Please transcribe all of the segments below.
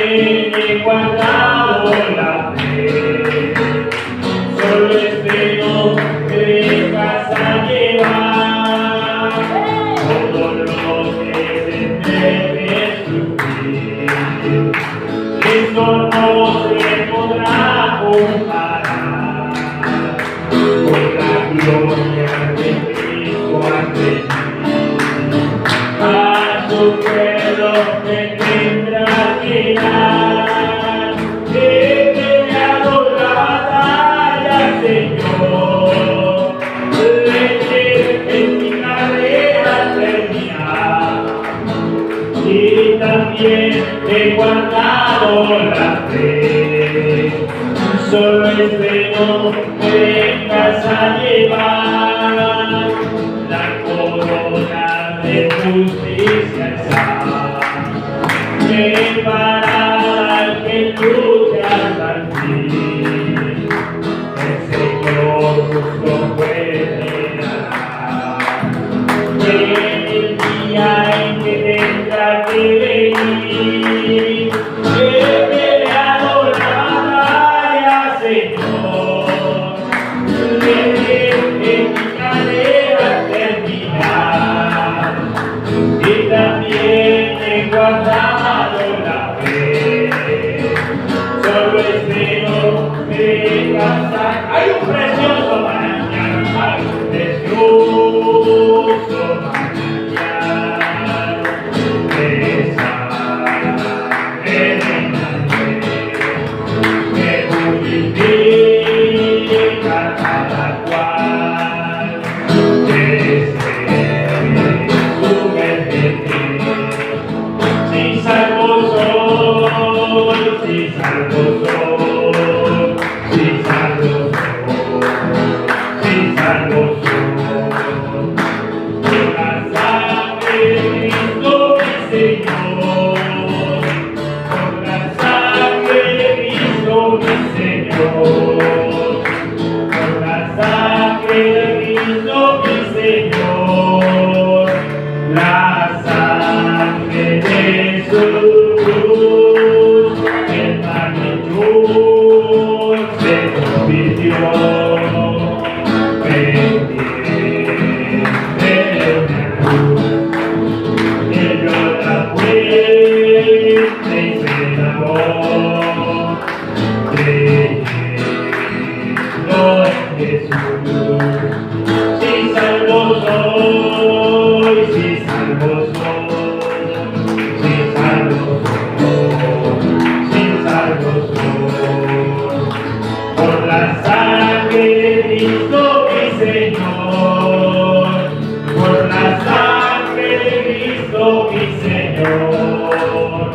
he guardado la fe, solo espero que vengas a llevar todo lo que se debe sufrir. Esto no se podrá comparar con la gloria de Cristo ante ti. A su pueblo que tendrá que dar, he peleado la batalla, Señor, en mi carrera terminar, y también he guardado la fe, solo espero que vengas a llevar la corona de justicia esa, preparada al que lucha hasta el fin. El Señor justo peleará en el día en que tendrá que venir. He peleado la batalla, Señor, en mi carrera terminar, y también he guardado la fe, solo espero que vengas a... Hay un precioso manantial, hay un precioso manantial de sangre que purifica cada cual que se sumerge. Si salvo soy, si salvo soy, si salvo soy, si salvo soy, por la sangre de Cristo mi Señor, por la sangre de Cristo mi Señor, por la sangre de Cristo mi Señor, la sangre de su cruz, el magnitude se convirtió. Si salvo soy, si salvo soy, si salvo soy, si salvo soy, por la sangre de Cristo mi Señor, por la sangre de Cristo mi Señor,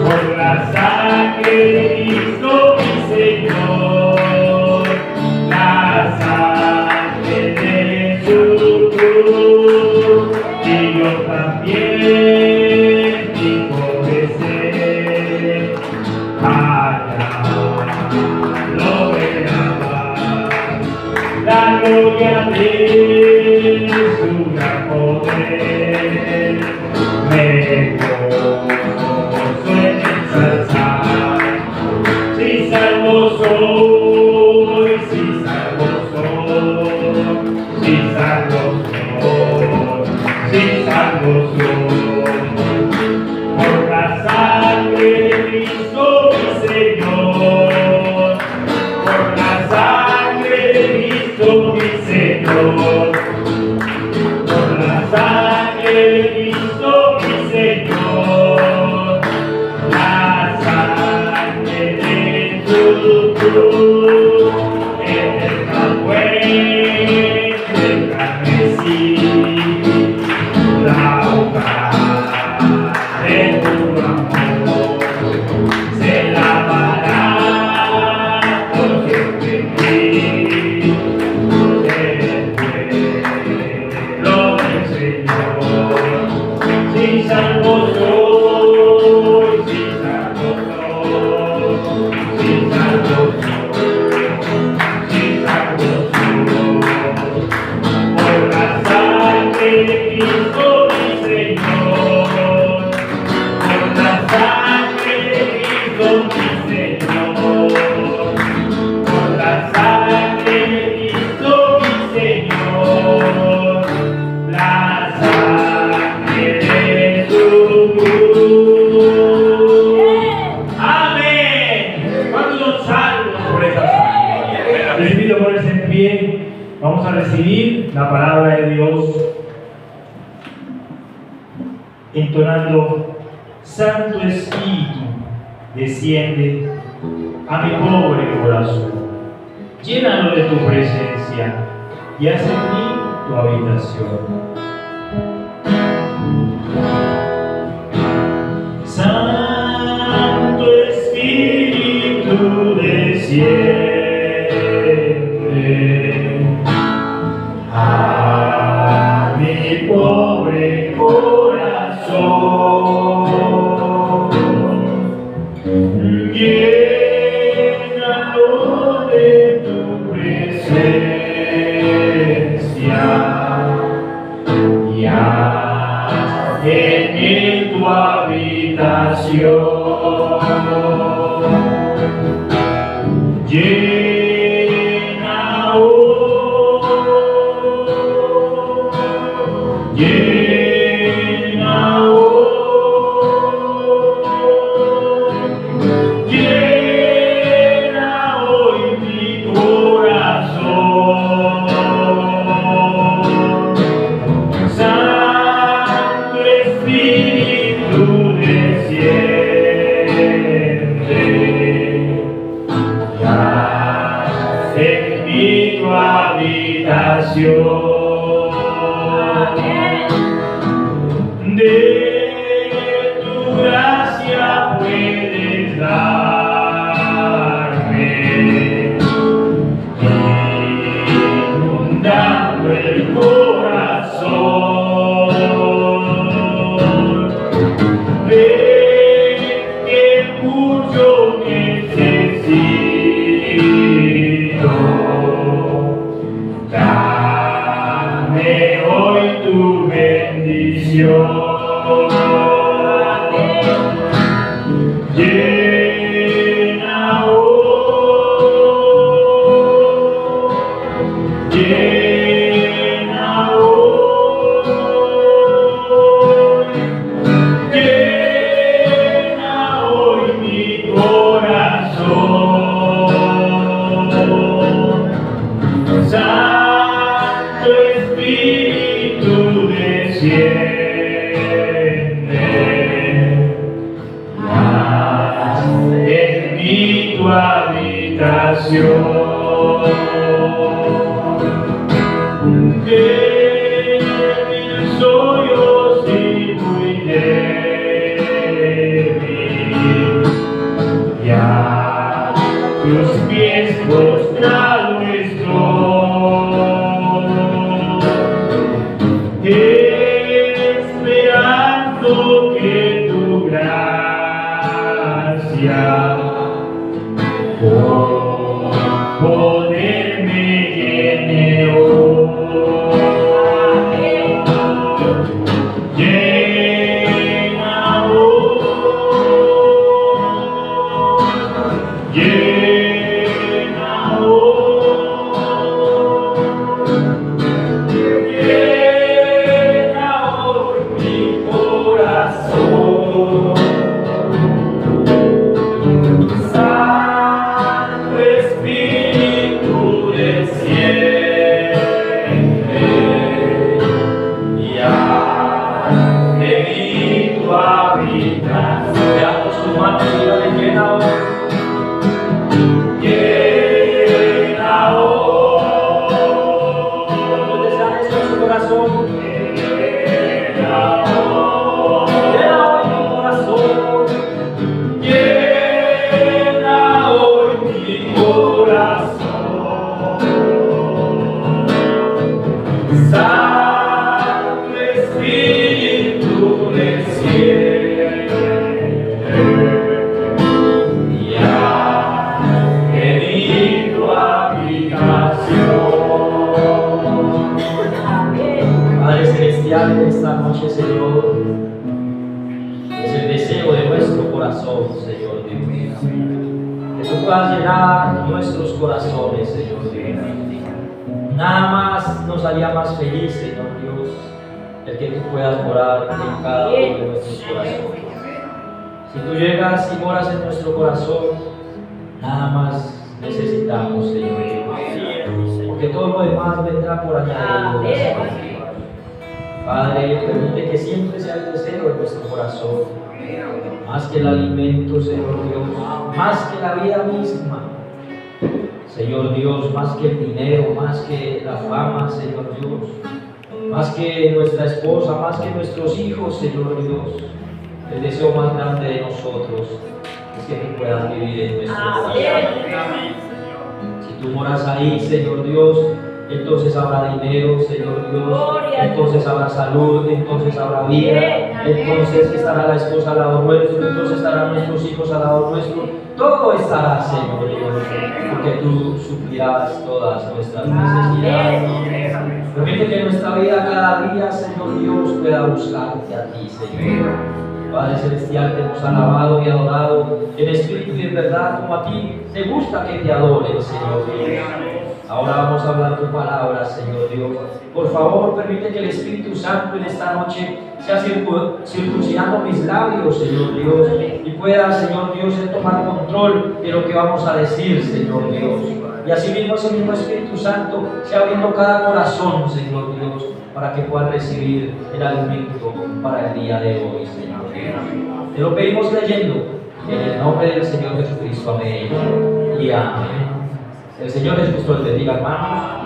por la sangre de Cristo mi Señor, la sangre de su cruz, y yo también digo que allá lo verá, la gloria de su gran poder, me gozo en ensalzar. Si salvo soy, si salvo soy, si salvo soy, si salvo soy, por la sangre de Cristo mi Señor, por la sangre de Cristo mi Señor, por la sangre de Cristo mi Señor, la sangre de su cruz, eterna fuente carmesí, la hogar de tu amor, se lavará por siempre en ti, el pueblo del Señor. Si salvo soy, si salvo soy, si salvo soy, a recibir la palabra de Dios entonando: Santo Espíritu, desciende a mi pobre corazón, llénalo de tu presencia y haz en mí tu habitación. Santo Espíritu, desciende a mi pobre corazón, llénalo de tu presencia y haz en mí tu habitación. Llena hoy mi corazón. Santo Espíritu, desciende y haz en mí tu habitación. De tu gracia puedes darme, inundando el corazón. Ven que mucho necesito, dame hoy tu bendición. Llena hoy, llena hoy mi corazón. Santo Espíritu, desciende y haz en mí tu habitación. De mil soy yo sí muy débil, y a tus pies postrado estoy, esperando que tu gracia con poder me llene hoy. Llena hoy, llena hoy mi corazón. Santo Espíritu, desciende y haz de mí tu habitación. Veamos tu mano y dígale: llena hoy. Llena hoy. ¿Cuántos desean eso en su corazón? Llena hoy. Llena hoy mi corazón. Llena hoy mi corazón. Santo Espíritu, desciende y haz en mí tu habitación. Padre Celestial, en esta noche, Señor, es el deseo de nuestro corazón, Señor Dios, que tú puedas llenar nuestros corazones, Señor Dios. Nada más nos haría más feliz, Señor Dios, el que tú puedas morar en cada uno de nuestros corazones. Si tú llegas y moras en nuestro corazón, nada más necesitamos, Señor Dios. porque todo lo demás vendrá por añadidura. Padre, permite que siempre sea el deseo de nuestro corazón, más que el alimento, Señor Dios, más que la vida misma, Señor Dios, más que el dinero, más que la fama, Señor Dios, más que nuestra esposa, más que nuestros hijos, Señor Dios. El deseo más grande de nosotros es que tú puedas vivir en nuestro corazón. Si tú moras ahí, Señor Dios, entonces habrá dinero, Señor Dios, entonces habrá salud, entonces habrá vida, entonces estará la esposa al lado nuestro, entonces estarán nuestros hijos al lado nuestro, todo estará, Señor Dios, porque tú suplirás todas nuestras necesidades. Permite que nuestra vida cada día, Señor Dios, pueda buscarte a ti, Señor. Padre Celestial, te hemos alabado y adorado en espíritu y en verdad, como a ti te gusta que te adoren, Señor Dios. Ahora vamos a hablar tu palabra, Señor Dios. Por favor, permite que el Espíritu Santo en esta noche sea circuncidando mis labios, Señor Dios, y pueda, Señor Dios, tomar control de lo que vamos a decir, Señor Dios. Y asimismo ese mismo Espíritu Santo sea abriendo cada corazón, Señor Dios, para que puedan recibir el alimento para el día de hoy, Señor Dios. Te lo pedimos creyendo en el nombre del Señor Jesucristo. Amén y amén. El Señor Jesucristo les bendiga, hermanos.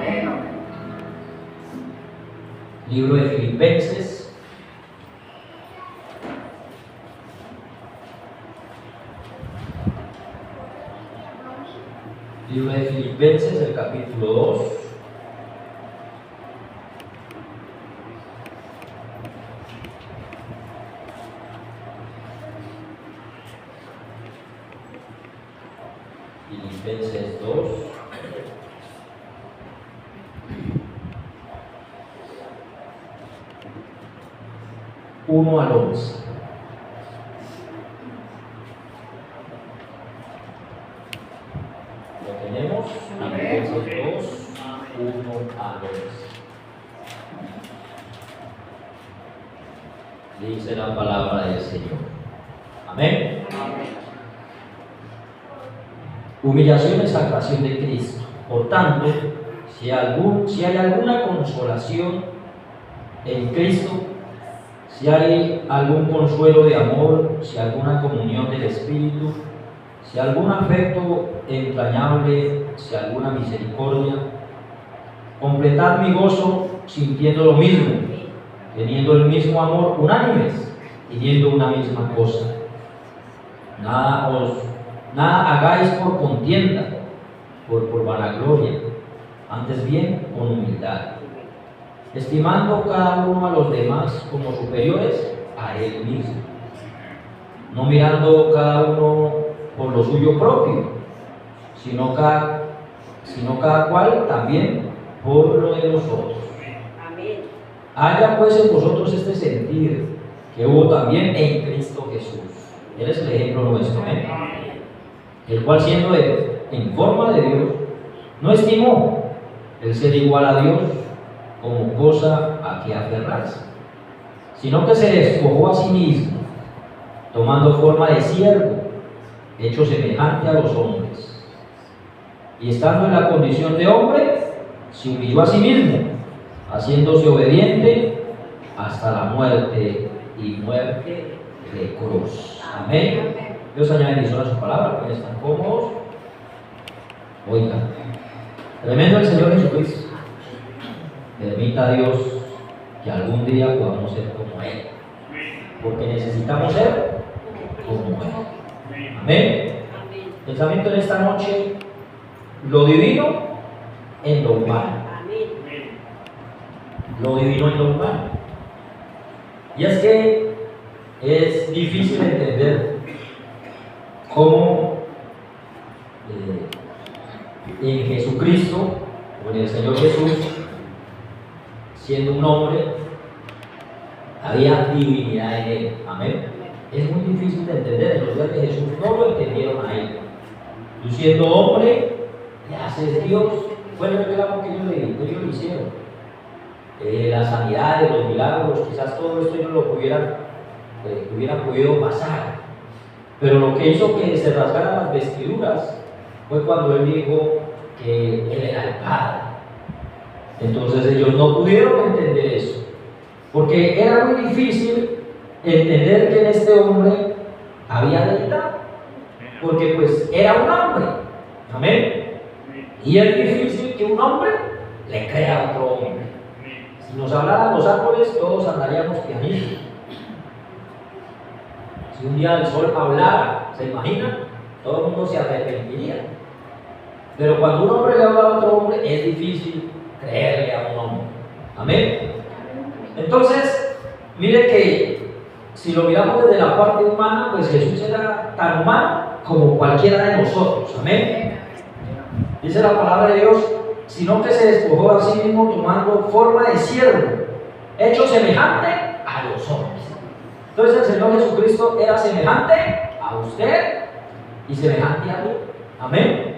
Libro de Filipenses. Libro de Filipenses, el capítulo 2. Filipenses 2. Uno al 11. Lo tenemos. Filipenses 2, 1 al 11. Dice la palabra del Señor. Amén. Humillación y salvación de Cristo. Por tanto, si hay alguna consolación en Cristo, si hay algún consuelo de amor, si alguna comunión del Espíritu, si algún afecto entrañable, si alguna misericordia, completad mi gozo sintiendo lo mismo, teniendo el mismo amor, unánimes, pidiendo una misma cosa. Nada hagáis por contienda, por vanagloria, antes bien con humildad, estimando cada uno a los demás como superiores a él mismo, no mirando cada uno por lo suyo propio, sino cada cual también por lo de los otros. Haya pues en vosotros este sentir que hubo también en Cristo Jesús. Él es el ejemplo nuestro, el cual siendo él en forma de Dios, no estimó el ser igual a Dios como cosa a que aferrarse, sino que se despojó a sí mismo, tomando forma de siervo, hecho semejante a los hombres, y estando en la condición de hombre, se humilló a sí mismo, haciéndose obediente hasta la muerte y muerte de cruz. Amén. Dios añade bendición a su palabra, que están cómodos. Oigan, tremendo el Señor Jesucristo. Permita a Dios que algún día podamos ser como Él, porque necesitamos ser como Él. Amén. Pensamiento en esta noche: lo divino en lo humano. Lo divino en lo humano. Y es que es difícil entender cómo en Jesucristo, o en el Señor Jesús, siendo un hombre, había divinidad en él. Amén. Es muy difícil de entender. En los días de Jesús no lo entendieron a él. Tú siendo hombre, le haces Dios. Fue el reclamo que ellos le hicieron. Las sanidades, los milagros, quizás todo esto ellos lo hubieran podido pasar. Pero lo que hizo que se rasgaran las vestiduras fue cuando él dijo que él era el Padre. Entonces ellos no pudieron entender eso, porque era muy difícil entender que en este hombre había deidad, porque pues era un hombre, amén, y es difícil que un hombre le crea a otro hombre. Si nos hablaran los árboles, todos andaríamos pianitos. Si un día el sol hablara, ¿se imagina? Todo el mundo se arrepentiría. Pero cuando un hombre le habla a otro hombre, es difícil creerle a un hombre. Amén. Entonces, mire que si lo miramos desde la parte humana, pues Jesús era tan humano como cualquiera de nosotros. Amén. Dice la palabra de Dios, sino que se despojó a sí mismo tomando forma de siervo, hecho semejante a los hombres. Entonces el Señor Jesucristo era semejante a usted y semejante a mí. Amén.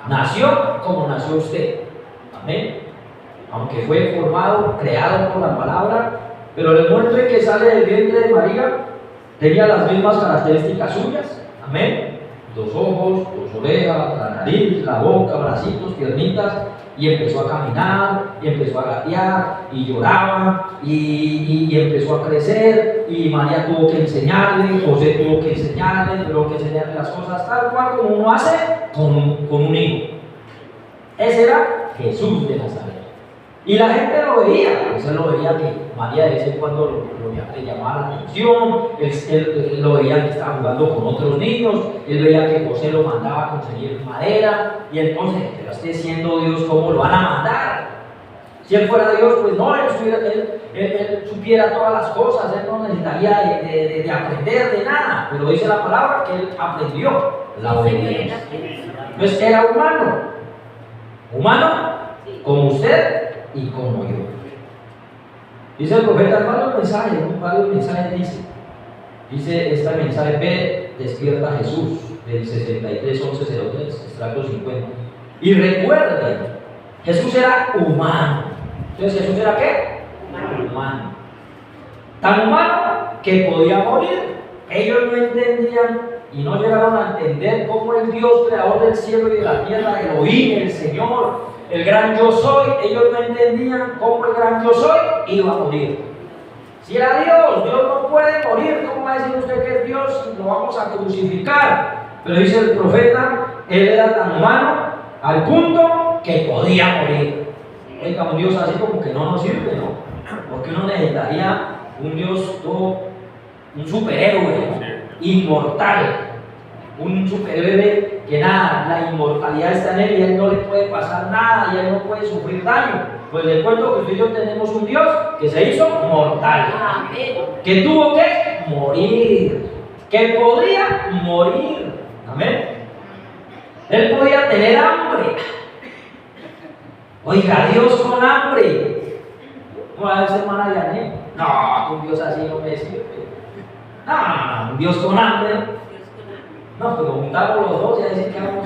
Nació como nació usted. Amén. Aunque fue formado, creado por la palabra, pero el momento en que sale del vientre de María, tenía las mismas características suyas. Amén. Dos ojos, dos orejas, la nariz, la boca, bracitos, piernitas, y empezó a caminar, y empezó a gatear, y lloraba, y empezó a crecer, y María tuvo que enseñarle, José tuvo que enseñarle, tuvo que enseñarle las cosas tal cual como uno hace con un hijo. Ese era Jesús de Nazaret. Y la gente lo veía, pues él lo veía que María de vez en cuando le llamaba la atención, él lo veía que estaba jugando con otros niños, él veía que José lo mandaba a conseguir madera, y entonces, pero esté siendo Dios, ¿cómo lo van a mandar? Si él fuera Dios, pues no, él supiera todas las cosas, él no necesitaría de aprender de nada, pero dice la palabra que él aprendió la obediencia. Entonces era humano como usted y como yo. Dice el profeta, varios mensajes dice este mensaje, ve, despierta a Jesús, del 63-11-03, extracto 50. Y recuerden, Jesús era humano. Entonces, ¿Jesús era qué? Humano. Tan humano que podía morir. Ellos no entendían y no llegaron a entender cómo el Dios creador del cielo y de la tierra, Elohim, el Señor, el gran yo soy, ellos no entendían cómo el gran yo soy iba a morir. Si era Dios, Dios no puede morir. ¿Cómo va a decir usted que es Dios y lo vamos a crucificar? Pero dice el profeta, él era tan humano al punto que podía morir. Oiga, un Dios así como que no nos sirve, ¿no? Porque uno necesitaría un Dios todo, un superhéroe, ¿no? Inmortal, un superhéroe que nada, la inmortalidad está en él y a él no le puede pasar nada y a él no puede sufrir daño. Pues les cuento que usted y yo tenemos un Dios que se hizo mortal, que tuvo que morir, que podía morir. Amén. Él podía tener hambre. Oiga, Dios con hambre. ¿Cómo va a ser hermana Yané? No, un Dios así no me sirve. No, un Dios con hambre. No, pero juntamos los dos y a decir que vamos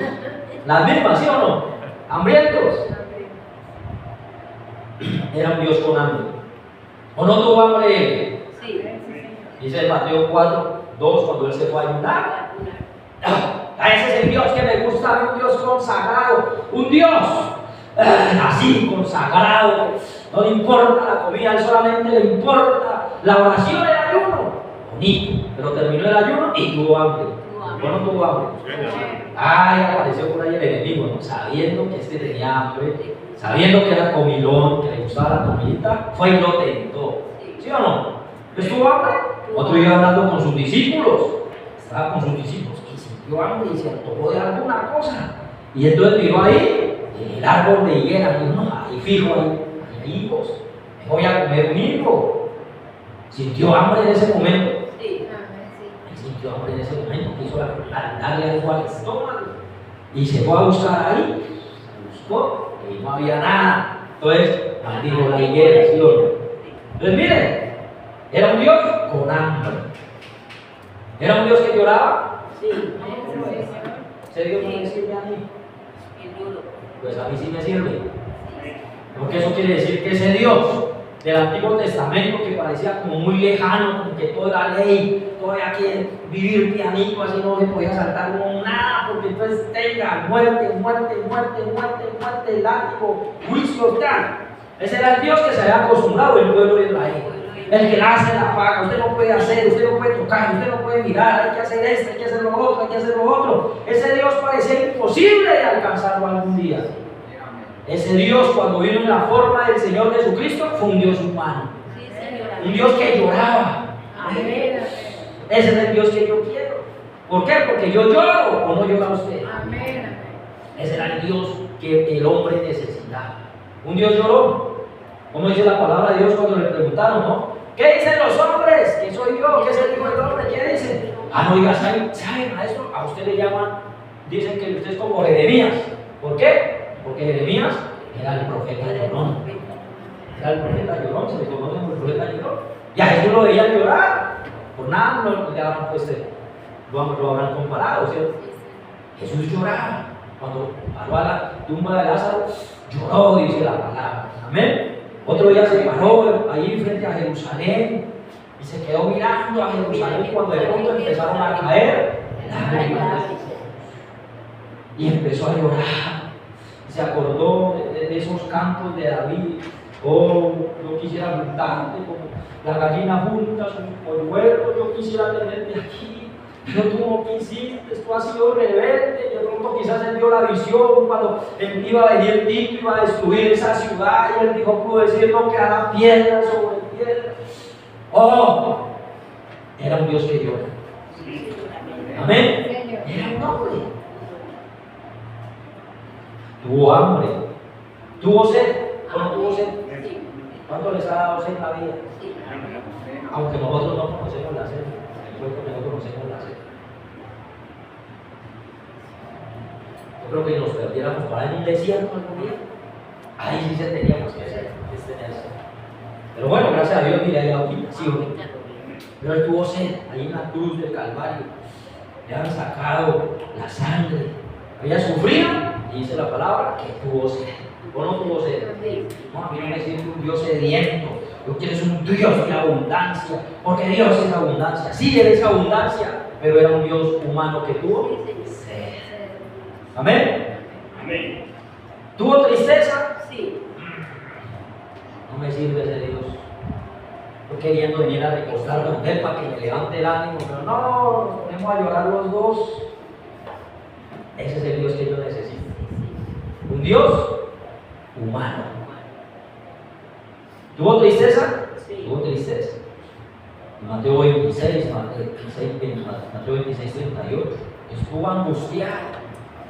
las mismas, ¿sí o no? Hambrientos. Era un Dios con hambre. ¿O no tuvo hambre? Sí. Dice Mateo 4:2 cuando él se fue a ayunar. Ese es el Dios que me gusta, un Dios consagrado, un Dios así consagrado. No le importa la comida, a él solamente le importa la oración, el ayuno. Bonito, pero terminó el ayuno y tuvo hambre. ¿O no tuvo hambre? Ay, apareció por ahí el enemigo, ¿no? Sabiendo que este tenía hambre, sabiendo que era comilón, que le gustaba la comidita, fue y lo tentó. ¿Sí o no? ¿Estuvo hambre? Otro iba hablando con sus discípulos, estaba con sus discípulos y sintió hambre y se antojó de alguna cosa. Y entonces miró ahí el árbol de higuera, y dijo, no, ahí fijo, hay higos, me voy a comer un higo. Sintió hambre en ese momento. Sintió hambre en ese momento, quiso darle algo al estómago y se fue a buscar ahí, buscó y no había nada. Entonces maldijo la higuera, ¿sí o no? Entonces miren, era un Dios con hambre. ¿Era un Dios que lloraba? Sí. ¿Ese Dios no me sirve a mí? Pues a mí sí me sirve. Porque eso quiere decir que ese Dios del Antiguo Testamento que parecía como muy lejano, como que todo era ley, todo había que vivir pianito, así no se podía saltar uno nada, porque entonces tenga muerte, muerte, muerte, muerte, muerte, látigo, juicio, tal. Ese era el Dios que se había acostumbrado el pueblo de Israel. El que la hace la paga, usted no puede hacer, usted no puede tocar, usted no puede mirar, hay que hacer esto, hay que hacer lo otro, hay que hacer lo otro. Ese Dios parecía imposible de alcanzarlo algún día. Ese Dios, cuando vino en la forma del Señor Jesucristo, fue un Dios humano. Un Dios que lloraba. Amén. Ese es el Dios que yo quiero. ¿Por qué? Porque yo lloro o no llora usted. Amén. Ese era el Dios que el hombre necesitaba. Un Dios lloró. Como dice la palabra de Dios cuando le preguntaron, ¿no? ¿Qué dicen los hombres? ¿Que soy yo? ¿Qué es el Hijo del Hombre? ¿Qué dicen? Ah, no digas, ¿sabe, maestro? A usted le llaman, dicen que usted es como Jeremías. ¿Por qué? Porque Jeremías era el profeta llorón. Era el profeta llorón, se le conoce como el profeta llorón. Y a Jesús lo veían llorar. Por nada le habrán puesto, lo habrán comparado, ¿cierto? Jesús lloraba. Cuando paró a la tumba de Lázaro, lloró, dice la palabra. Amén. Otro día se paró ahí frente a Jerusalén y se quedó mirando a Jerusalén cuando de pronto empezaron a caer lágrimas. Y empezó a llorar. Se acordó de esos cantos de David. Oh, yo quisiera juntarte como la gallina junta su polluelo, yo quisiera tenerte aquí. Pero tú no quisiste, tú has sido rebelde. Y de pronto quizás él vio la visión cuando él iba a venir Tito, iba a destruir esa ciudad. Y él dijo, pudo decir, no quedará piedra sobre piedra. Oh, era un Dios que llora. Amén. Era un hombre. Tuvo hambre, tuvo sed, ¿o no tuvo sed? ¿Cuánto les ha dado sed en la vida? Aunque nosotros no conocemos la sed, nosotros conocemos la sed. Yo creo que nos perdiéramos para en un desierto algún día. Ahí sí se teníamos que hacer, Pero bueno, gracias a Dios, mira, hay auditación. Pero él tuvo sed ahí en la cruz del Calvario. Le han sacado la sangre. Había sufrido. Y dice la palabra que tuvo sed. ¿O no tuvo sed? No, a mí no me sirve un Dios sediento. Yo quiero ser un Dios de abundancia. Porque Dios es abundancia. Sí, Él es abundancia. Pero era un Dios humano que tuvo sed. Amén. Amén. ¿Tuvo tristeza? Sí. No me sirve ese Dios. Yo queriendo venir a recostarme con Él para que me levante el ánimo. Pero no, nos ponemos a llorar los dos. Ese es el Dios que yo necesito. Un Dios humano. ¿Tuvo tristeza? Sí. Tuvo tristeza. Mateo 26, Mateo 26, 38. Estuvo angustiado.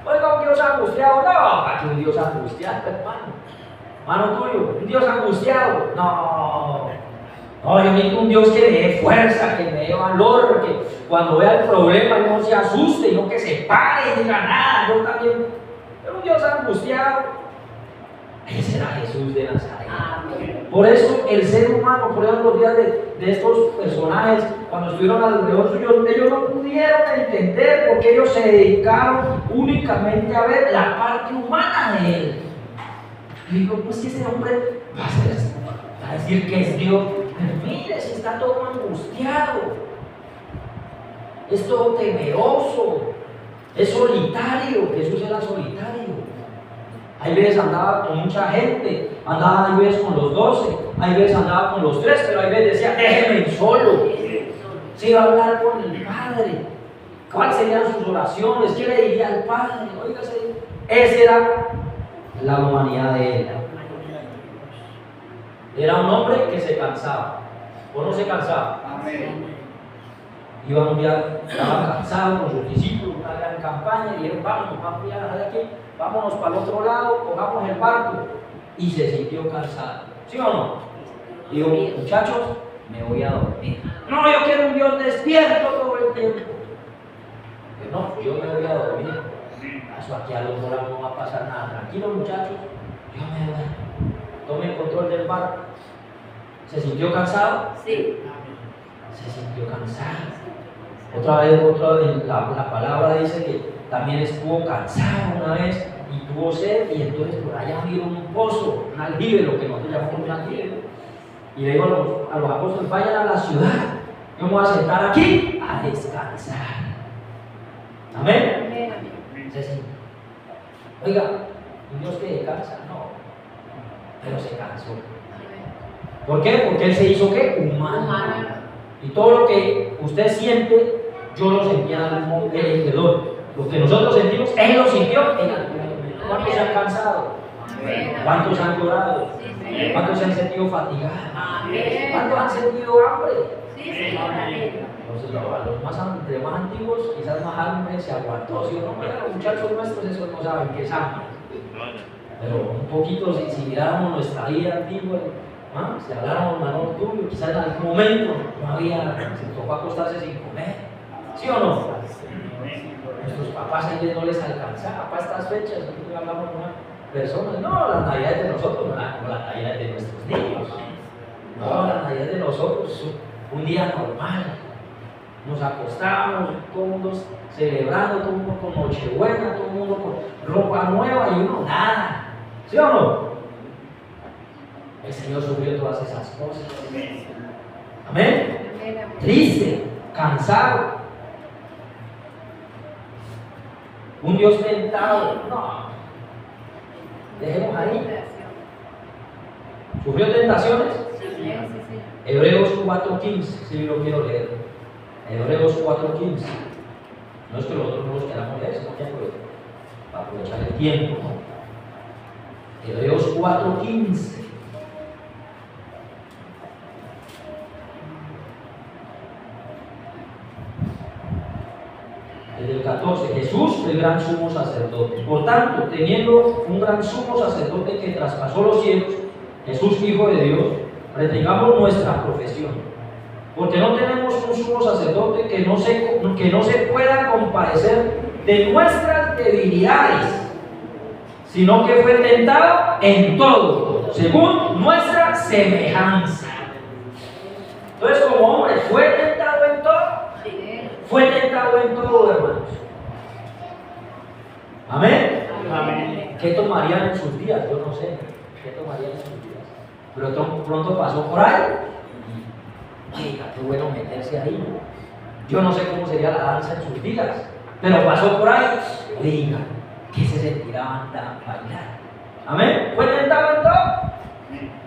Oiga, un Dios angustiado. No, aquí un Dios angustiado, hermano. Hermano tuyo, un Dios angustiado. No. No, yo necesito un Dios que me dé fuerza, que me dé valor, que cuando vea el problema no se asuste, no que se pare y diga nada, yo también. Pero un Dios angustiado. Ese era Jesús de Nazaret. Amén. Por eso el ser humano, por ejemplo, los días de estos personajes, cuando estuvieron alrededor suyo, ellos no pudieron entender porque ellos se dedicaron únicamente a ver la parte humana de él. Y digo, pues si ese hombre va a decir que es Dios. Pero mire, si está todo angustiado, es todo temeroso, es solitario. Jesús era solitario. Hay veces andaba con mucha gente, andaba hay veces con los 12, hay veces andaba con los 3, pero hay veces decía, déjeme solo. Se iba a hablar con el Padre. ¿Cuáles serían sus oraciones? ¿Qué le diría al Padre? Óigase, esa era la humanidad de él. Era un hombre que se cansaba. ¿O no se cansaba? Amén. Iba un día, estaba cansado con sus discípulos, una gran campaña, y dijeron, vamos a dejar de aquí, vámonos para el otro lado, cojamos el barco. Y se sintió cansado. ¿Sí o no? Digo, muchachos, me voy a dormir. No, yo quiero un Dios despierto todo el tiempo. Pero no, yo me voy a dormir. Eso aquí al otro lado no va a pasar nada. Tranquilos, muchachos, yo me duermo. Tome el control del barco. ¿Se sintió cansado? Sí. Se sintió cansado. Otra vez la palabra dice que también estuvo cansado una vez y tuvo sed, y entonces por allá miró un pozo, un aljibe, lo que nosotros llamamos un aljibe. Y le digo a los apóstoles, vayan a la ciudad. Yo me voy a sentar aquí a descansar. Amén. Sí. Oiga, ¿un Dios que descansa? No. Pero se cansó. ¿Por qué? Porque Él se hizo ¿qué? Humano. Y todo lo que usted siente, yo lo sentía en algún momento. Lo que nosotros sentimos, Él lo sintió en algún momento. ¿Cuántos se han cansado? ¿Cuántos han llorado? ¿Cuántos se han sentido fatigados? ¿Cuántos han sentido hambre? Entonces, los más antiguos, quizás más hambre se aguantó. Si uno mira a los muchachos nuestros, esos no saben qué es hambre. Pero un poquito, si miráramos nuestra vida antigua, si habláramos menor tuyo, quizás en algún momento no había, se tocó acostarse sin comer. ¿Sí o no? Nuestros papás a ellos no les alcanzaba para estas fechas. Nosotros hablamos con una persona, no, las navidades de nosotros no eran como las navidades de nuestros niños. No, las navidades de nosotros, un día normal. Nos acostábamos, todo el mundo celebrando, todo el mundo con Nochebuena, todo el mundo con ropa nueva y uno nada. ¿Sí o no? El Señor sufrió todas esas cosas. Amén. Triste, cansado. Un Dios tentado. No. Dejemos ahí. ¿Sufrió tentaciones? Hebreos 4:15, si lo quiero leer. Hebreos 4:15. No es que nosotros no los queramos leer, sino que para aprovechar el tiempo. Hebreos 4:15. Desde el 14, Jesús, el gran sumo sacerdote. Por tanto, teniendo un gran sumo sacerdote que traspasó los cielos, Jesús, Hijo de Dios, retengamos nuestra profesión. Porque no tenemos un sumo sacerdote que no se pueda compadecer de nuestras debilidades, sino que fue tentado en todo, según nuestra semejanza. Entonces, como hombre, fue tentado en todo. Fue tentado en todo, hermanos. Amén. Amén. ¿Qué tomarían en sus días? Yo no sé. ¿Qué tomarían en sus días? Pero pronto pasó por ahí. Oiga, qué bueno meterse ahí. Yo no sé cómo sería la danza en sus días, pero pasó por ahí. Oiga, ¿qué se sentirá bailar? Amén. ¿Fue tentado en todo?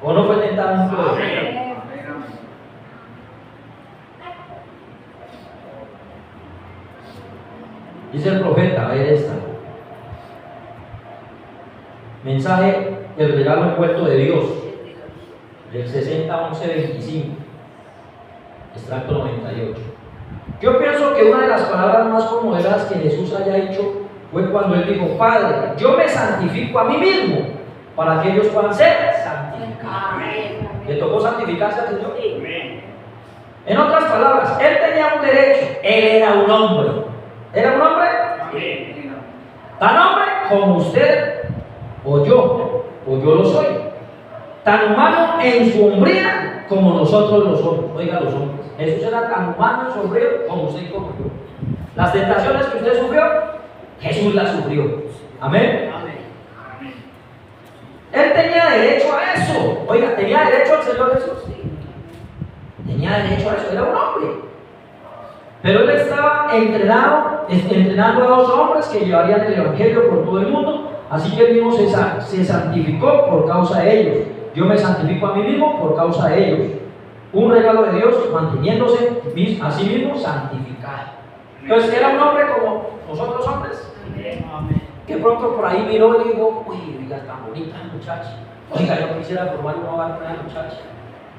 ¿O no fue tentado en todo? Amén. Dice el profeta, a ver esta. Mensaje, el regalo envuelto de Dios, del 60-11-25, extracto 98. Yo pienso que una de las palabras más conmovedoras que Jesús haya dicho fue cuando Él dijo, Padre, yo me santifico a mí mismo, para que ellos puedan ser santificados. ¿Le tocó santificarse al Señor? En otras palabras, Él tenía un derecho, Él era un hombre. ¿Era un hombre? Tan hombre como usted o yo lo soy. Tan humano en su hombría como nosotros lo somos. Oiga, los hombres. Jesús era tan humano en su hombría como usted y como yo. Las tentaciones que usted sufrió, Jesús las sufrió. Amén. Él tenía derecho a eso. Oiga, ¿tenía derecho al Señor Jesús? Tenía derecho a eso. Era un hombre. Pero Él estaba entrenando a dos hombres que llevarían el Evangelio por todo el mundo. Así que Él mismo se santificó por causa de ellos. Yo me santifico a mí mismo por causa de ellos. Un regalo de Dios, manteniéndose a sí mismo santificado. Entonces, ¿era un hombre como nosotros hombres? Que pronto por ahí miró y dijo, uy, oiga, tan bonita la muchacha. Oiga, yo quisiera formar un hogar con esa muchacha.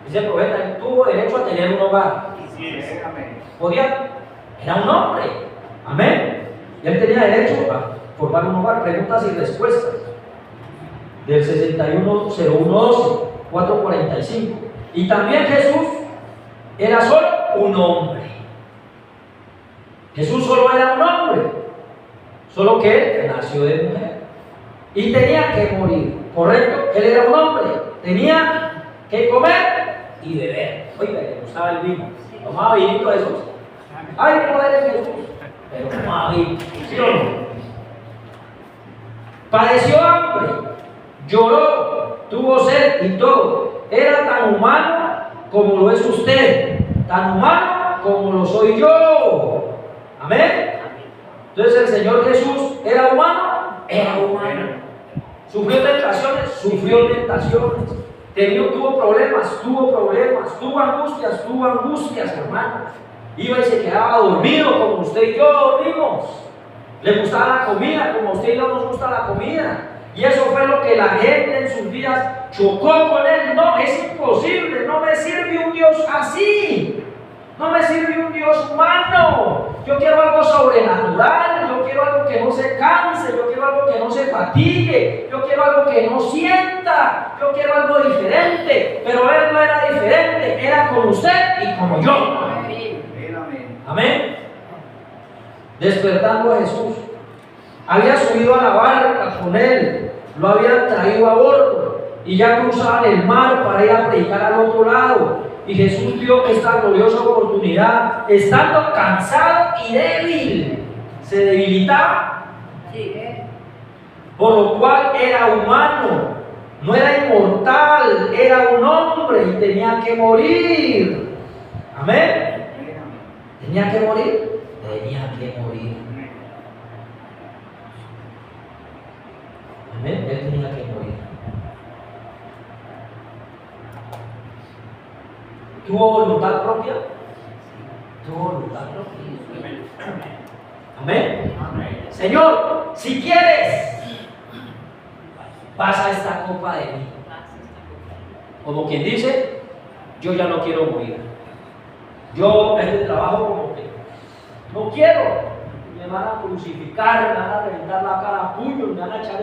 Dice el profeta, Él tuvo derecho a tener un hogar. Podía, era un hombre. Amén. Y Él tenía derecho a formar un hogar. Preguntas y respuestas. Del 61-01-12, 4:45. Y también Jesús era solo un hombre. Jesús solo era un hombre. Solo que Él nació de mujer. Y tenía que morir. ¿Correcto? Él era un hombre. Tenía que comer y beber. Oiga, le gustaba el vino. Tomaba vinito de esos. Hay poder en Jesús. Pero tomaba vino. ¿Sí o no? Padeció hambre. Lloró. Tuvo sed y todo. Era tan humano como lo es usted, tan humano como lo soy yo. Amén. Entonces el Señor Jesús era humano, era humano. Sufrió tentaciones. Tuvo problemas, tuvo angustias, hermano. Iba y se quedaba dormido como usted y yo dormimos. Le gustaba la comida como a usted y yo nos gusta la comida. Y eso fue lo que la gente en sus días chocó con él. No, es imposible, no me sirve un Dios así. No me sirve un Dios humano. Yo quiero algo sobrenatural, yo quiero algo que no se canse, yo quiero algo que no se fatigue, yo quiero algo que no sienta, yo quiero algo diferente. Pero él no era diferente, era como usted y como yo. Amén. Despertando a Jesús. Había subido a la barca con él, lo habían traído a bordo y ya cruzaban el mar para ir a predicar al otro lado. Y Jesús vio esta gloriosa oportunidad, estando cansado y débil, se debilitaba, por lo cual era humano, no era inmortal, era un hombre y tenía que morir. Amén. ¿Tenía que morir? Tenía que morir. Amén. Él tenía que morir. ¿Tuvo voluntad propia? Tuvo voluntad propia. Amén. Señor, si quieres, pasa esta copa de mí. Como quien dice, yo ya no quiero morir. Yo este trabajo como que no quiero. Me van a crucificar, me van a reventar la cara a puños, me van a echar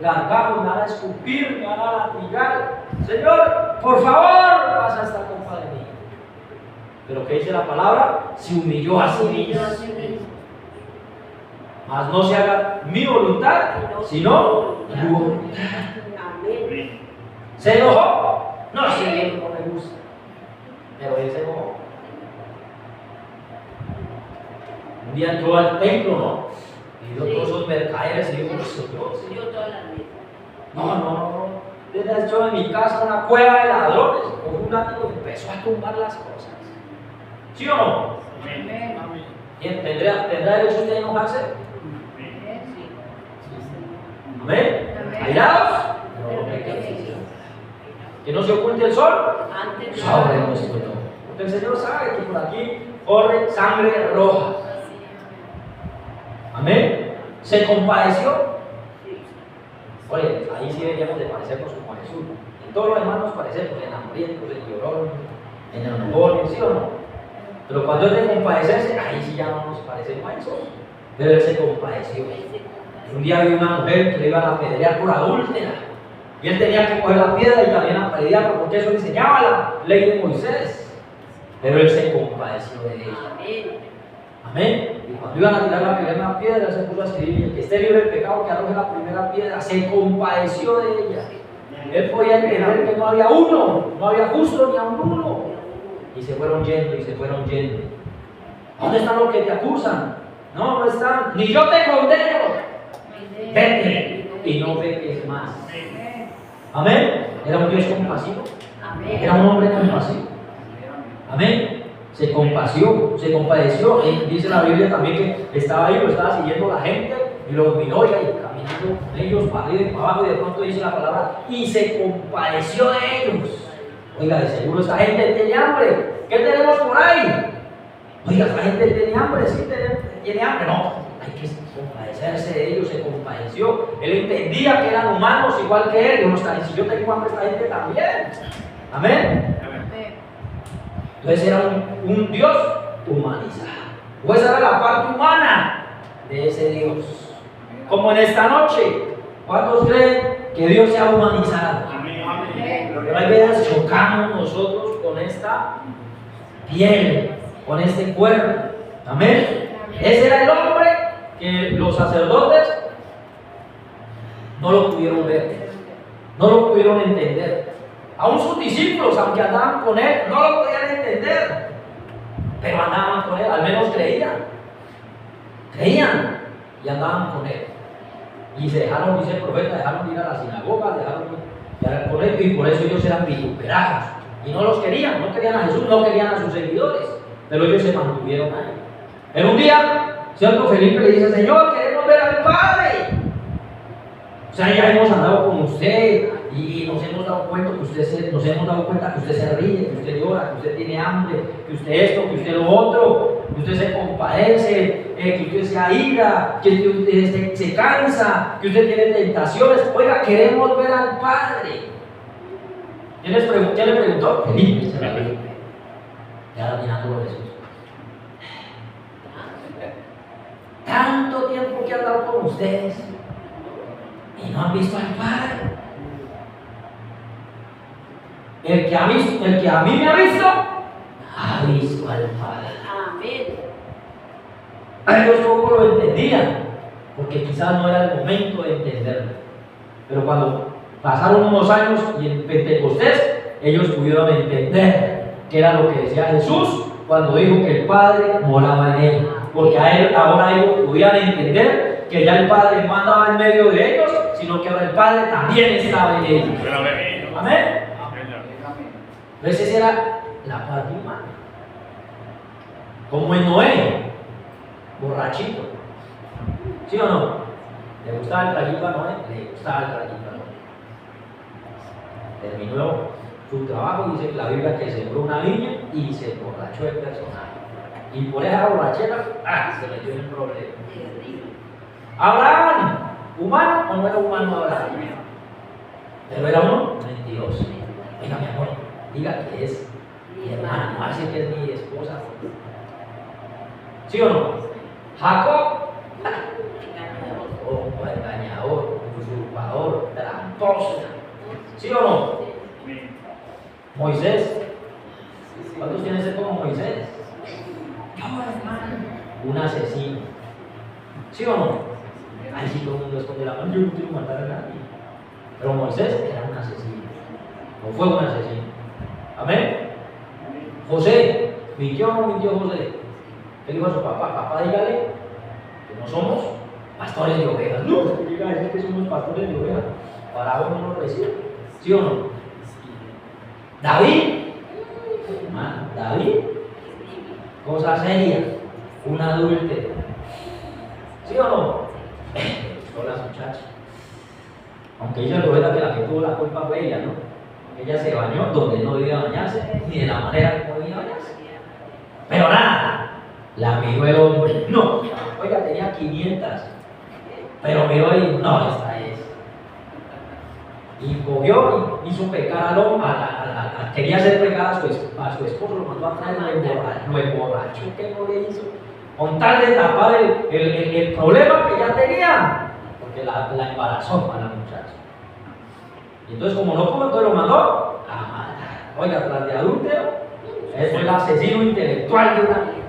gargajos, me van a escupir, me van a latigar. Señor, por favor, pasa esta copa de mí. Pero ¿qué dice la palabra? Se humilló a sí mismo. Mas no se haga mi voluntad, sino tu voluntad. ¿Se enojó? No, si no me gusta. Pero él se enojó. Un día entró al templo, ¿no? Y vio todos esos mercaderes y dijo, Señor, no. Desde hecho en mi casa una cueva de ladrones. Con un látigo empezó a tumbar las cosas. ¿Sí o no? Bien, ¿tendrá derecho usted a enojarse? Amén. ¿Airados? Que no se oculte el sol sobre nuestro ojo. Porque el Señor sabe que por aquí corre sangre roja. Amén. Se compadeció. Oye, ahí sí deberíamos de parecernos como a Jesús. En todos los demás nos parecemos, en hambrientos, en llorones, en enojones, ¿sí o no? Pero cuando es de compadecerse, ahí sí ya no nos parecemos a Jesús. Pero él se compadeció. Un día había una mujer que le iban a apedrear por adúltera. Y él tenía que coger la piedra y también apedrearla, porque eso enseñaba la ley de Moisés. Pero él se compadeció de ella. Amén. Y cuando iban a tirar la primera piedra, él se puso a escribir: el que esté libre del pecado, que arroje la primera piedra. Se compadeció de ella. Él podía entender que no había uno, no había justo ni a uno. Y se fueron yendo y se fueron yendo. ¿Dónde están los que te acusan? No están. Ni yo te condeno. Vete y no peques más. Amén. Era un Dios compasivo. Era un hombre compasivo. Amén. Se compadeció. Dice la Biblia también que estaba ahí, lo estaba siguiendo la gente y lo miró y ahí caminando con ellos para arriba y para abajo, y de pronto dice la palabra, y se compadeció de ellos. Oiga, de seguro esta gente tiene hambre. ¿Qué tenemos por ahí? Oiga, esta gente tiene hambre, sí tiene hambre. No, hay que compadecerse de ellos. Se compadeció. Él entendía que eran humanos igual que él. Si yo tengo hambre, esta gente también. Amén. Entonces era un Dios humanizado. O esa era la parte humana de ese Dios. Como en esta noche, ¿cuántos creen que Dios se ha humanizado? Pero hay veces chocamos nosotros con esta piel, con este cuerpo. Amén. Ese era el hombre que los sacerdotes no lo pudieron ver, no lo pudieron entender. Aún sus discípulos, aunque andaban con él, no lo podían entender, pero andaban con él, al menos creían y andaban con él. Y se dejaron, dice el profeta, dejaron de ir a la sinagoga, dejaron de ir con él, y por eso ellos eran vituperados. Y no los querían, no querían a Jesús, no querían a sus seguidores, pero ellos se mantuvieron ahí. Pero un día, cierto Felipe le dice: Señor, queremos ver al Padre. O sea, ya hemos andado con usted y nos hemos dado cuenta que usted se ríe, que usted llora, que usted tiene hambre, que usted esto, que usted lo otro, que usted se compadece, que usted se aira, que usted se cansa, que usted tiene tentaciones. Oiga, queremos ver al Padre. ¿Quién le preguntó? Felipe. Ya mirando a Jesús. Tanto tiempo que he andado con ustedes y no han visto al Padre. El que a mí me ha visto al Padre. Amén. Ellos poco lo entendían, porque quizás no era el momento de entenderlo. Pero cuando pasaron unos años y en Pentecostés, ellos pudieron entender qué era lo que decía Jesús cuando dijo que el Padre moraba en él. Porque ahora ellos podían entender que ya el Padre no andaba en medio de ellos, sino que ahora el Padre también estaba en ellos. Amén. Entonces esa era la parte humana. Como en Noé, borrachito. ¿Sí o no? ¿Le gustaba el traguito a Noé? Le gustaba el traguito a Noé. Terminó su trabajo, dice la Biblia, que sembró una viña y se emborrachó el personaje. Y por esa borrachera, se metió en un problema. Abraham, ¿humano o no era humano Abraham? Pero era uno mentiroso. Venga, mi amor, diga que es mi hermana, no hace que es mi esposa. ¿Sí o no? Jacob, engañador, usurpador, tramposo. ¿Sí o no? Moisés, ¿cuántos tienen ser como Moisés? Un asesino. ¿Sí o no? Ahí sí todo el mundo esconde la mano. Yo no quiero matar a nadie. Pero Moisés era un asesino. No fue un asesino. Amén. José, ¿mintió o no mintió José? ¿Qué dijo a su papá? Papá, dígale que no somos pastores de ovejas. No, diga a decir que somos pastores de ovejas. Para vos no lo recibe. ¿Sí o no? David, cosa seria, un adúltero. ¿Sí o no? Son las muchachas. Aunque ella lo era que la que tuvo la culpa fue ella, ¿no? Ella se bañó donde no debía bañarse, ni de la manera que debía bañarse. Pero nada, la miró el hombre. No, oiga, tenía 500. Pero miró y dijo: no, esta es. Y cogió y hizo pecar al hombre, quería hacer pecar a su esposo, lo mandó a traer, lo emborrachó, ¿qué no le hizo? Con tal de tapar el problema que ya tenía, porque la embarazó a la muchacha. Y entonces, como no pudo, entonces lo mandó a matar. Oiga, tras de adúltero, él fue el asesino intelectual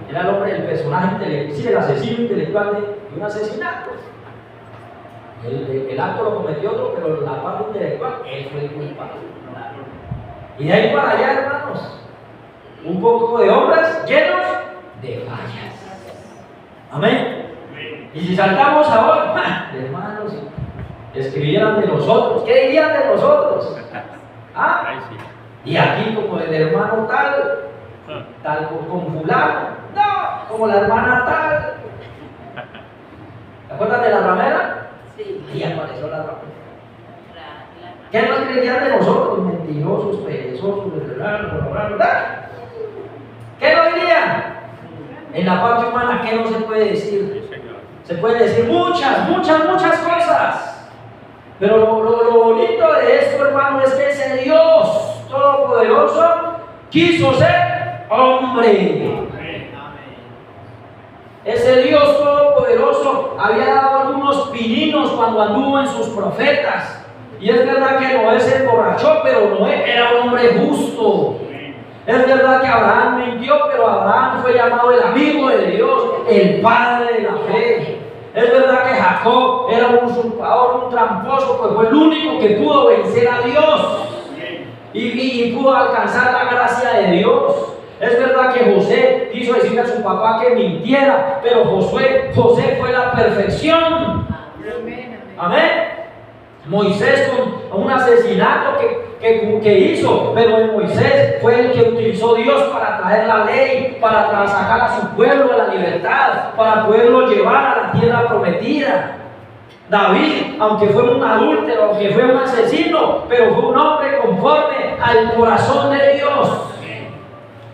era el hombre, el personaje intelectual, sí, el asesino intelectual de un asesinato. El acto lo cometió otro, pero la parte intelectual, él fue el culpable. Y de ahí para allá, hermanos, un poco de hombres llenos de fallas. Amén. Y si saltamos ahora, hermanos, escribieran de nosotros, ¿qué dirían de nosotros? ¿Ah? Y aquí, como el hermano tal como fulano, no, como la hermana tal. ¿Te acuerdas de la ramera? Sí. Ahí apareció la ramera. ¿Qué nos creían de nosotros? Mentirosos, perezosos, ¿verdad? ¿Qué nos dirían? En la parte humana, ¿qué no se puede decir? Se pueden decir muchas cosas. Pero lo bonito de esto, hermano, es que ese Dios Todopoderoso quiso ser hombre. Ese Dios Todopoderoso había dado algunos pininos cuando anduvo en sus profetas. Y es verdad que Noé se emborrachó, pero Noé era un hombre justo. Es verdad que Abraham mintió, pero Abraham fue llamado el amigo de Dios, el padre de la fe. Es verdad que Jacob era un usurpador, un tramposo, pues fue el único que pudo vencer a Dios y pudo alcanzar la gracia de Dios. Es verdad que José quiso decirle a su papá que mintiera, pero José fue la perfección. Amén. Moisés con un asesinato que hizo, pero en Moisés fue el que utilizó Dios para traer la ley, para sacar a su pueblo a la libertad, para poderlo llevar a la tierra prometida. David, aunque fue un adúltero, aunque fue un asesino, pero fue un hombre conforme al corazón de Dios.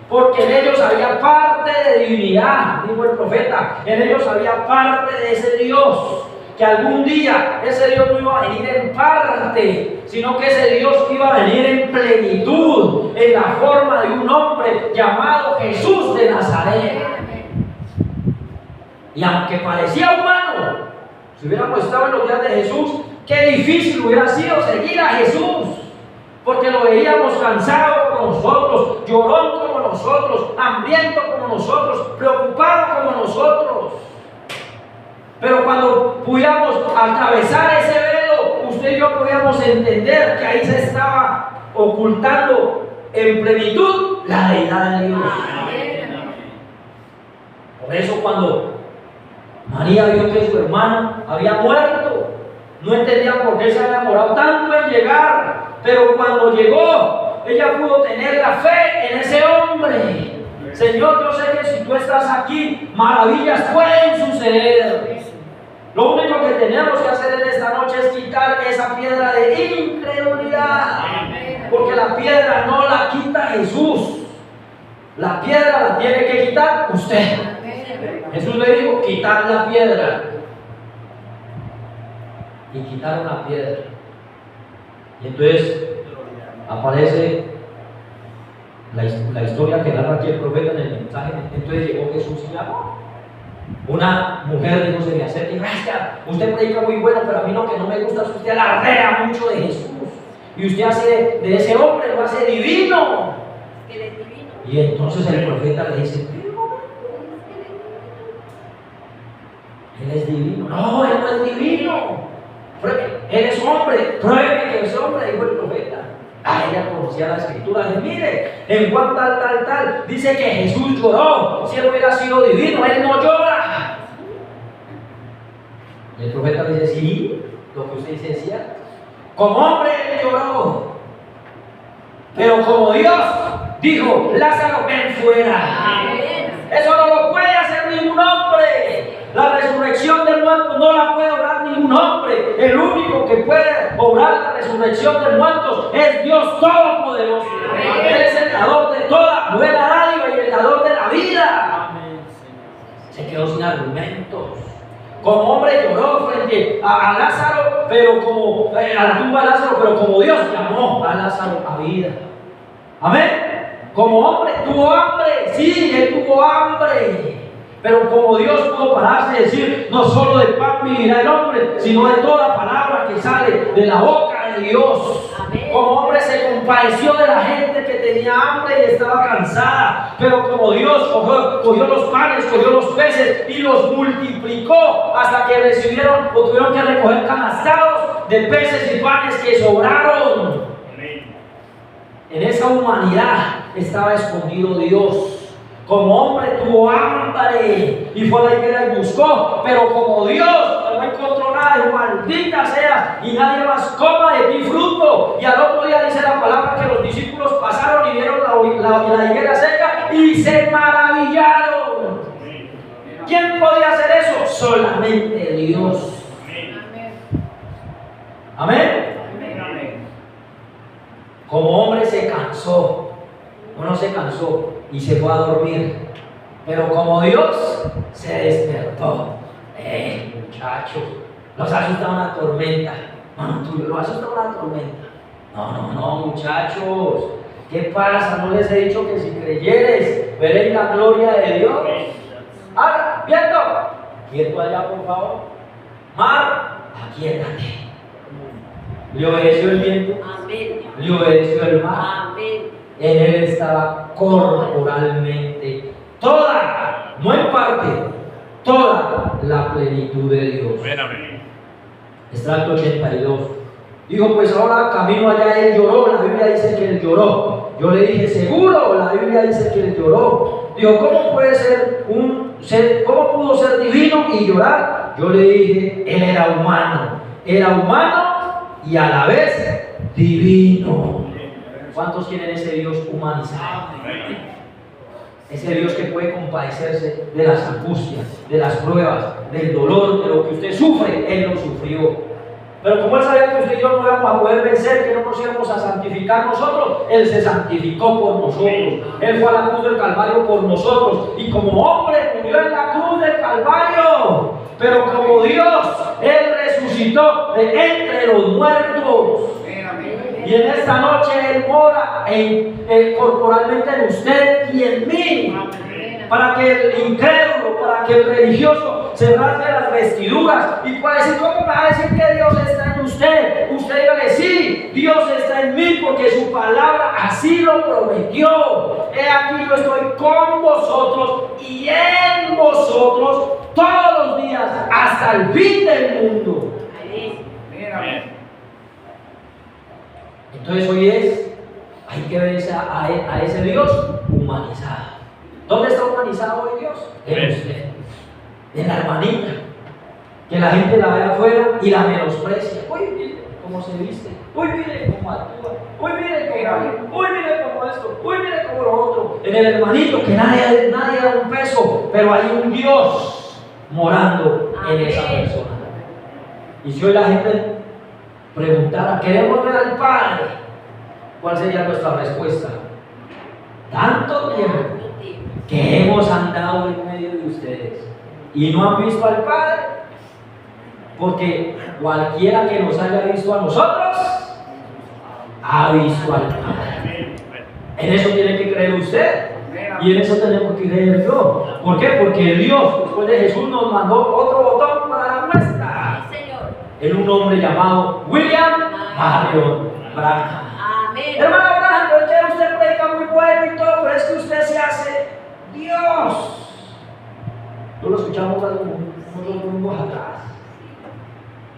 Porque en ellos había parte de divinidad, dijo el profeta, en ellos había parte de ese Dios, que algún día ese Dios no iba a venir en parte, sino que ese Dios iba a venir en plenitud, en la forma de un hombre llamado Jesús de Nazaret. Y aunque parecía humano, si hubiéramos estado en los días de Jesús, qué difícil hubiera sido seguir a Jesús. Porque lo veíamos cansado como nosotros, llorón como nosotros, hambriento como nosotros, preocupado como nosotros. Pero cuando pudiéramos atravesar ese velo, usted y yo podíamos entender que ahí se estaba ocultando en plenitud la deidad de Dios. Por eso cuando María vio que su hermana había muerto, no entendía por qué se había demorado tanto en llegar. Pero cuando llegó, ella pudo tener la fe en ese hombre. Señor, yo sé que si tú estás aquí, maravillas pueden suceder. Lo único que tenemos que hacer en esta noche es quitar esa piedra de incredulidad. Porque la piedra no la quita Jesús. La piedra la tiene que quitar usted. Jesús le dijo, quitar la piedra. Y quitaron la piedra. Y entonces aparece la historia que narra aquí el profeta en el mensaje. Entonces llegó Jesús y llamó. Una mujer dijo, se me acerca y gracias, usted predica muy bueno, pero a mí lo que no me gusta es que usted alardea mucho de Jesús. Y usted hace de ese hombre, lo hace divino. Y entonces el profeta le dice, él es divino. No, él no es divino. Él es hombre, pruebe que es hombre, dijo el profeta. Ella conocía la escritura. Y mire, en Juan tal, dice que Jesús lloró. Si él hubiera sido divino, él no llora. Y el profeta le dice, sí, lo que usted dice es cierto. Como hombre él lloró, pero como Dios dijo, Lázaro, ven fuera. Eso no lo puede hacer ningún hombre. La resurrección del muerto no la puede obrar ningún hombre. El único que puede obrar la resurrección de muertos es Dios Todopoderoso. Él es el dador de toda buena dádiva y el dador de la vida. Se quedó sin argumentos. Como hombre lloró frente a Lázaro, pero como a la tumba de Lázaro, pero como Dios llamó a Lázaro a vida. Amén. Como hombre tuvo hambre, sí, él tuvo hambre. Pero como Dios pudo pararse y decir, no solo de pan vivirá el hombre, sino de toda palabra que sale de la boca de Dios. Amén. Como hombre se compadeció de la gente que tenía hambre y estaba cansada. Pero como Dios cogió los panes, cogió los peces y los multiplicó hasta que recibieron o tuvieron que recoger canastados de peces y panes que sobraron. Amén. En esa humanidad estaba escondido Dios. Como hombre tuvo hambre y fue a la higuera y buscó, pero como Dios no encontró nada, dijo, maldita sea, y nadie más coma de ti fruto. Y al otro día dice la palabra que los discípulos pasaron y vieron la higuera seca y se maravillaron. ¿Quién podía hacer eso? Solamente Dios. Amén. Como hombre se cansó, uno se cansó y se fue a dormir, pero como Dios se despertó. Muchachos, los asusta una tormenta. Lo asusta una tormenta. No, muchachos, ¿qué pasa? ¿No les he dicho que si creyeres veréis la gloria de Dios? Ahora, viento, quieto allá por favor. Mar, aquíétate. Le obedeció el viento. Amén. Le obedeció el mar. Amén. En él estaba corporalmente toda, no en parte, toda la plenitud de Dios. Amén. Extracto 82. Dijo, pues ahora camino allá, él lloró. La Biblia dice que él lloró. Yo le dije, seguro, la Biblia dice que él lloró. Dijo, ¿cómo puede ser cómo pudo ser divino y llorar? Yo le dije, él era humano y a la vez divino. ¿Cuántos quieren ese Dios humanizado? Ese Dios que puede compadecerse de las angustias, de las pruebas, del dolor, de lo que usted sufre, Él lo sufrió. Pero como Él sabía que usted y yo no íbamos a poder vencer, que no nos íbamos a santificar nosotros, Él se santificó por nosotros. Él fue a la cruz del Calvario por nosotros. Y como hombre murió en la cruz del Calvario. Pero como Dios, Él resucitó de entre los muertos. Y en esta noche Él mora corporalmente en usted y en mí. Para que el incrédulo, para que el religioso se rasgue las vestiduras y pueda decir: ¿cómo me va a decir que Dios está en usted? Usted dígale: sí, Dios está en mí porque su palabra así lo prometió. He aquí yo estoy con vosotros y en vosotros todos los días hasta el fin del mundo. Entonces hoy hay que ver a ese Dios humanizado. ¿Dónde está humanizado hoy Dios? En usted, en la hermanita, que la gente la ve afuera y la menosprecia. Uy, mire cómo se viste, uy, mire cómo actúa, uy, mire cómo habla, uy, mire cómo esto, uy, mire cómo lo otro. En el hermanito, que nadie da un peso, pero hay un Dios morando en esa persona. Y si hoy la gente preguntara: ¿queremos ver al Padre?, ¿cuál sería nuestra respuesta? Tanto tiempo que hemos andado en medio de ustedes y no han visto al Padre, porque cualquiera que nos haya visto a nosotros ha visto al Padre. En eso tiene que creer usted y en eso tenemos que creer yo. ¿Por qué? Porque Dios, después de Jesús, nos mandó otro botón para la muestra en un hombre llamado William Marion Branham. Hermano Branham, yo quiero, usted predica muy bueno y todo, pero es que usted se hace Dios. Yo lo escuchamos hace unos domingos atrás.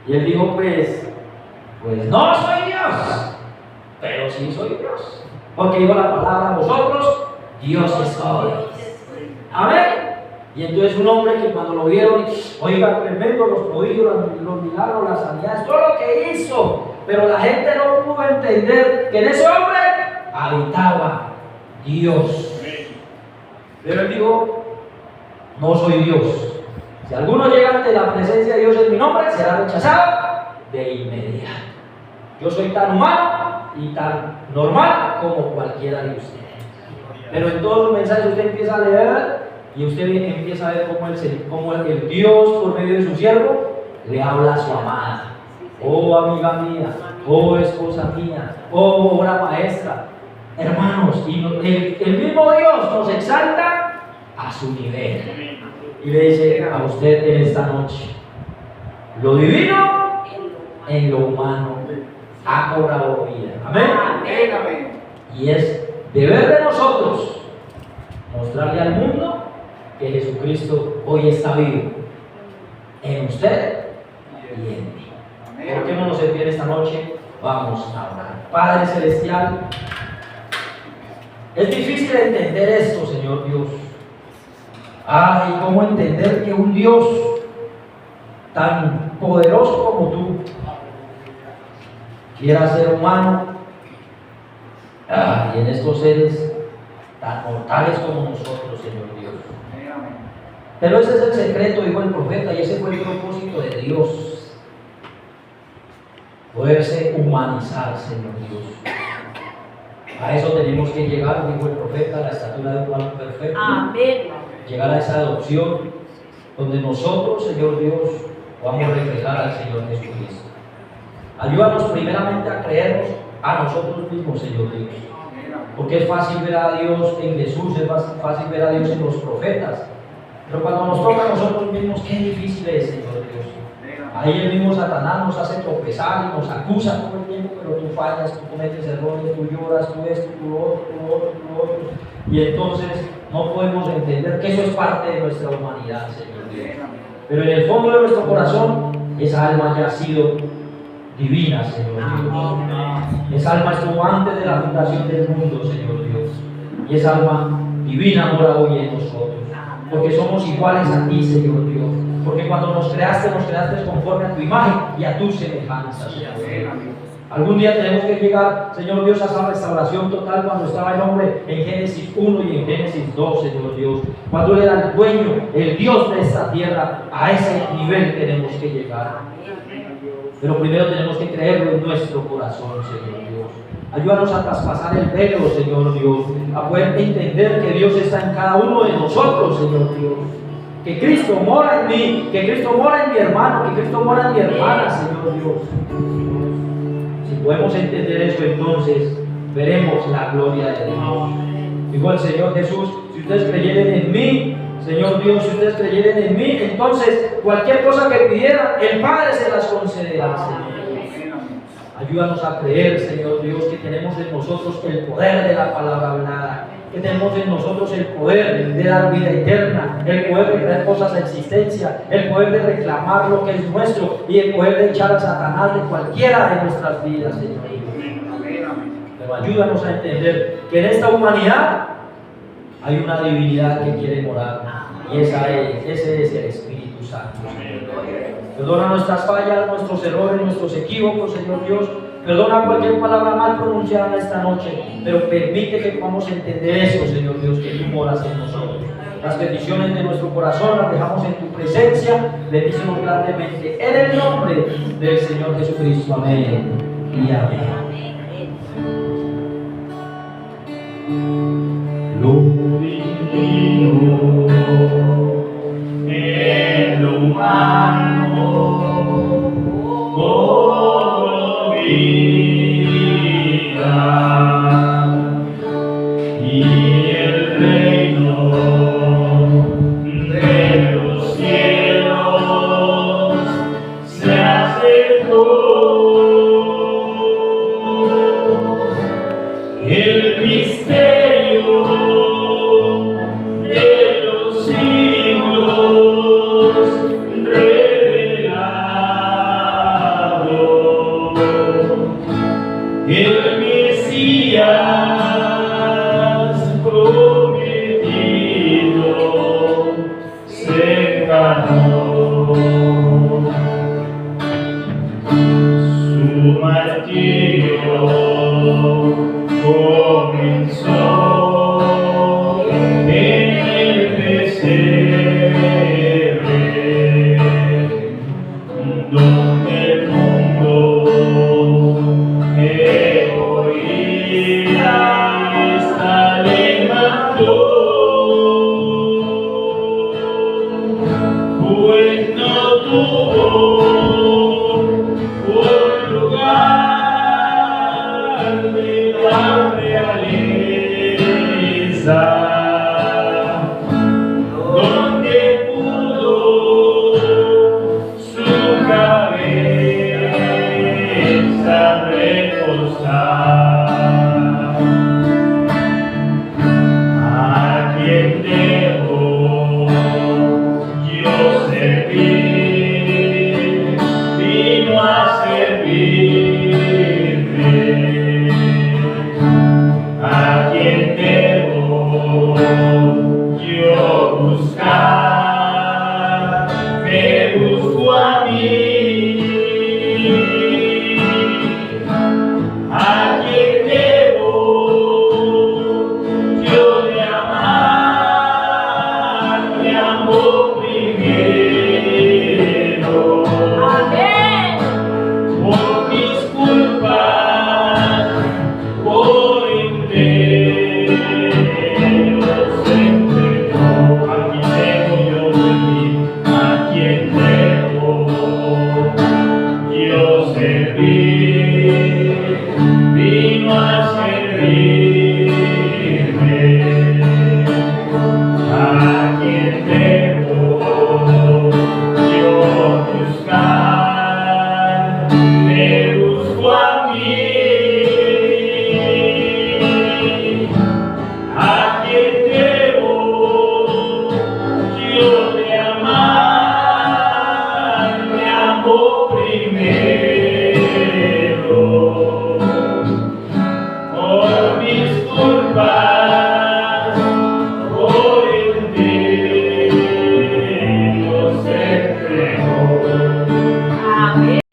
Y él dijo: pues no soy Dios, pero sí soy Dios. Porque dijo la palabra: vosotros, dioses sois. Amén. Y entonces un hombre que cuando lo vieron, oiga, tremendo, los prodigios, los milagros, las sanidades, todo lo que hizo, pero la gente no pudo entender que en ese hombre habitaba Dios. Pero él dijo: no soy Dios. Si alguno llega ante la presencia de Dios en mi nombre, será rechazado de inmediato. Yo soy tan humano y tan normal como cualquiera de ustedes. Pero en todos los mensajes usted empieza a leer y usted empieza a ver cómo el Dios, por medio de su siervo, le habla a su amada. Oh, amiga mía, oh, esposa mía, oh, obra maestra. Hermanos, y el mismo Dios nos exalta a su nivel. Y le dice a usted en esta noche: lo divino en lo humano ha cobrado vida. Amén. Amén. Y es deber de nosotros mostrarle al mundo que Jesucristo hoy está vivo en usted y en mí. ¿Por qué no nos envíen esta noche? Vamos a orar. Padre Celestial, es difícil entender esto, Señor Dios. Ay, ¿cómo entender que un Dios tan poderoso como tú quiera ser humano? Y en estos seres tan mortales como nosotros, Señor Dios. Pero ese es el secreto, dijo el profeta, y ese fue el propósito de Dios: poderse humanizar, Señor Dios. A eso tenemos que llegar, dijo el profeta, a la estatura de un varón perfecto. Amén. Llegar a esa adopción donde nosotros, Señor Dios, vamos a reflejar al Señor Jesucristo. Ayúdanos primeramente a creernos a nosotros mismos, Señor Dios. Porque es fácil ver a Dios en Jesús, es fácil ver a Dios en los profetas. Pero cuando nos toca a nosotros mismos, qué difícil es, Señor Dios. Ahí el mismo Satanás nos hace tropezar y nos acusa todo el tiempo, pero tú fallas, tú cometes errores, tú lloras, tú esto, tú otro. Y entonces no podemos entender que eso es parte de nuestra humanidad, Señor Dios. Pero en el fondo de nuestro corazón, esa alma ya ha sido divina, Señor Dios. Esa alma estuvo antes de la fundación del mundo, Señor Dios. Y esa alma divina mora hoy en nosotros. Porque somos iguales a ti, Señor Dios. Porque cuando nos creaste conforme a tu imagen y a tu semejanza, Señor. Algún día tenemos que llegar, Señor Dios, a esa restauración total cuando estaba el hombre en Génesis 1 y en Génesis 2, Señor Dios. Cuando Él era el dueño, el Dios de esta tierra, a ese nivel tenemos que llegar. Pero primero tenemos que creerlo en nuestro corazón, Señor Dios. Ayúdanos a traspasar el velo, Señor Dios, a poder entender que Dios está en cada uno de nosotros, Señor Dios. Que Cristo mora en mí, que Cristo mora en mi hermano, que Cristo mora en mi hermana, Señor Dios. Si podemos entender eso, entonces veremos la gloria de Dios. Dijo el Señor Jesús: si ustedes creyeren en mí, Señor Dios, si ustedes creyeren en mí, entonces cualquier cosa que pidieran, el Padre se las concederá, Señor. Ayúdanos a creer, Señor Dios, que tenemos en nosotros el poder de la palabra hablada, que tenemos en nosotros el poder de dar vida eterna, el poder de traer cosas a existencia, el poder de reclamar lo que es nuestro y el poder de echar a Satanás de cualquiera de nuestras vidas, Señor Dios. Pero ayúdanos a entender que en esta humanidad hay una divinidad que quiere morar, y ese es el Espíritu Santo. Perdona nuestras fallas, nuestros errores, nuestros equívocos, Señor Dios. Perdona cualquier palabra mal pronunciada esta noche, pero permite que podamos entender eso, Señor Dios, que tú moras en nosotros. Las bendiciones de nuestro corazón las dejamos en tu presencia. Bendícenos grandemente en el nombre del Señor Jesucristo. Amén y amén. Lo divino en lo humano como vida, y el reino de los cielos se acercó. El misterio de los siglos revelado, el Mesías prometido se encarnó. Su martirio comenzó en el pesebre, donde el mundo oía esta le mandó, pues no tuvo